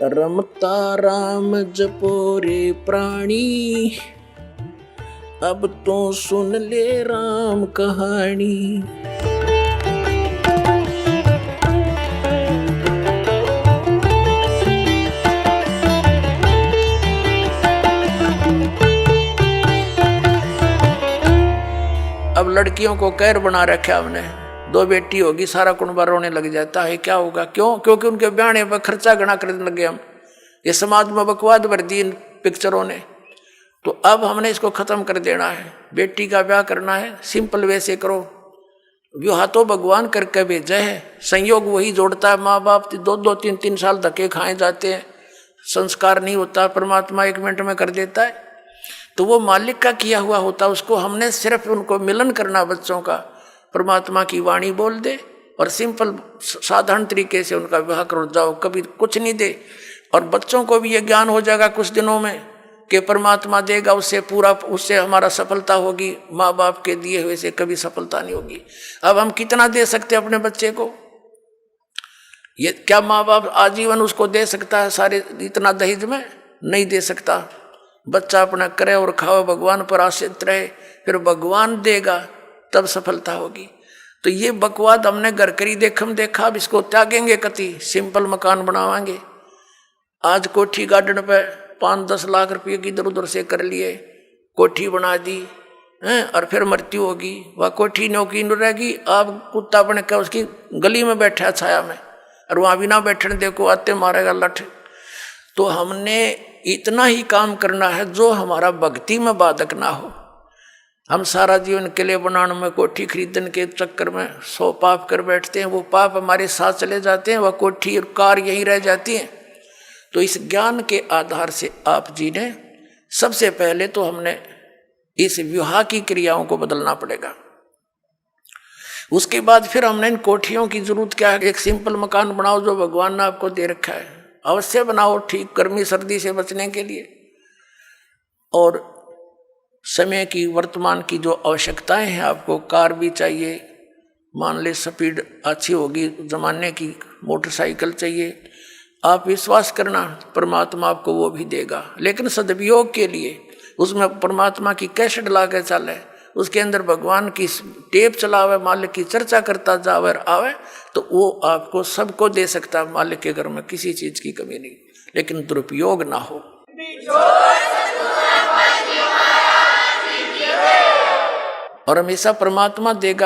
रमता राम जपो रे प्राणी, अब तो सुन ले राम कहानी। अब लड़कियों को कैर बना रखा हमने, 2 बेटी होगी सारा कुनबा रोने लग जाता है। क्या होगा? क्यों? क्योंकि उनके ब्याहने पर खर्चा गणा करने लगे हम। ये समाज में बकवाद भर दी इन पिक्चरों ने। तो अब हमने इसको खत्म कर देना है। बेटी का ब्याह करना है, सिंपल वैसे करो। विवाह तो भगवान करके भेजा है, संयोग वही जोड़ता है। माँ बाप 2-2, 3-3 साल धक्के खाए जाते हैं, संस्कार नहीं होता, परमात्मा 1 मिनट में कर देता है। तो वो मालिक का किया हुआ होता, उसको हमने सिर्फ उनको मिलन करना बच्चों का, परमात्मा की वाणी बोल दे और सिंपल साधारण तरीके से उनका विवाह करो जाओ, कभी कुछ नहीं दे। और बच्चों को भी ये ज्ञान हो जाएगा कुछ दिनों में कि परमात्मा देगा, उससे पूरा, उससे हमारा सफलता होगी। माँ बाप के दिए हुए से कभी सफलता नहीं होगी। अब हम कितना दे सकते अपने बच्चे को? ये क्या माँ बाप आजीवन उसको दे सकता है सारे इतना दहेज में? नहीं दे सकता। बच्चा अपना करे और खाओ, भगवान पर आश्रित रहे, फिर भगवान देगा तब सफलता होगी। तो ये बकवाद हमने घर करी देखम देखा, अब इसको त्यागेंगे कति, सिंपल मकान बनावांगे। आज कोठी गार्डन पे 5-10 लाख रुपये की इधर उधर से कर लिए, कोठी बना दी हैं, और फिर मृत्यु होगी, वह कोठी नौकी न रहेगी। आप कुत्ता बन के उसकी गली में बैठा छाया में, और वहाँ भी ना बैठने देखो, आते मारेगा लठ। तो हमने इतना ही काम करना है जो हमारा भक्ति में बाधक ना हो। हम सारा जीवन किले बनाने में, कोठी खरीदने के चक्कर में 100 पाप कर बैठते हैं। वो पाप हमारे साथ चले जाते हैं, वह कोठी और कार यहीं रह जाती हैं। तो इस ज्ञान के आधार से आप जी ने सबसे पहले तो हमने इस विवाह की क्रियाओं को बदलना पड़ेगा। उसके बाद फिर हमने इन कोठियों की जरूरत क्या है? एक सिंपल मकान बनाओ जो भगवान ने आपको दे रखा है, अवश्य बनाओ, ठीक, गर्मी सर्दी से बचने के लिए। और समय की, वर्तमान की जो आवश्यकताएं हैं, आपको कार भी चाहिए, मान ले स्पीड अच्छी होगी जमाने की, मोटरसाइकिल चाहिए। आप विश्वास करना, परमात्मा आपको वो भी देगा, लेकिन सदुपयोग के लिए उसमें परमात्मा की कैसेट ला के चले, उसके अंदर भगवान की टेप चलावे, मालिक की चर्चा करता जावे आवे, तो वो आपको सबको दे सकता है। मालिक के घर में किसी चीज की कमी नहीं, लेकिन दुरुपयोग ना हो। और हमेशा परमात्मा देगा।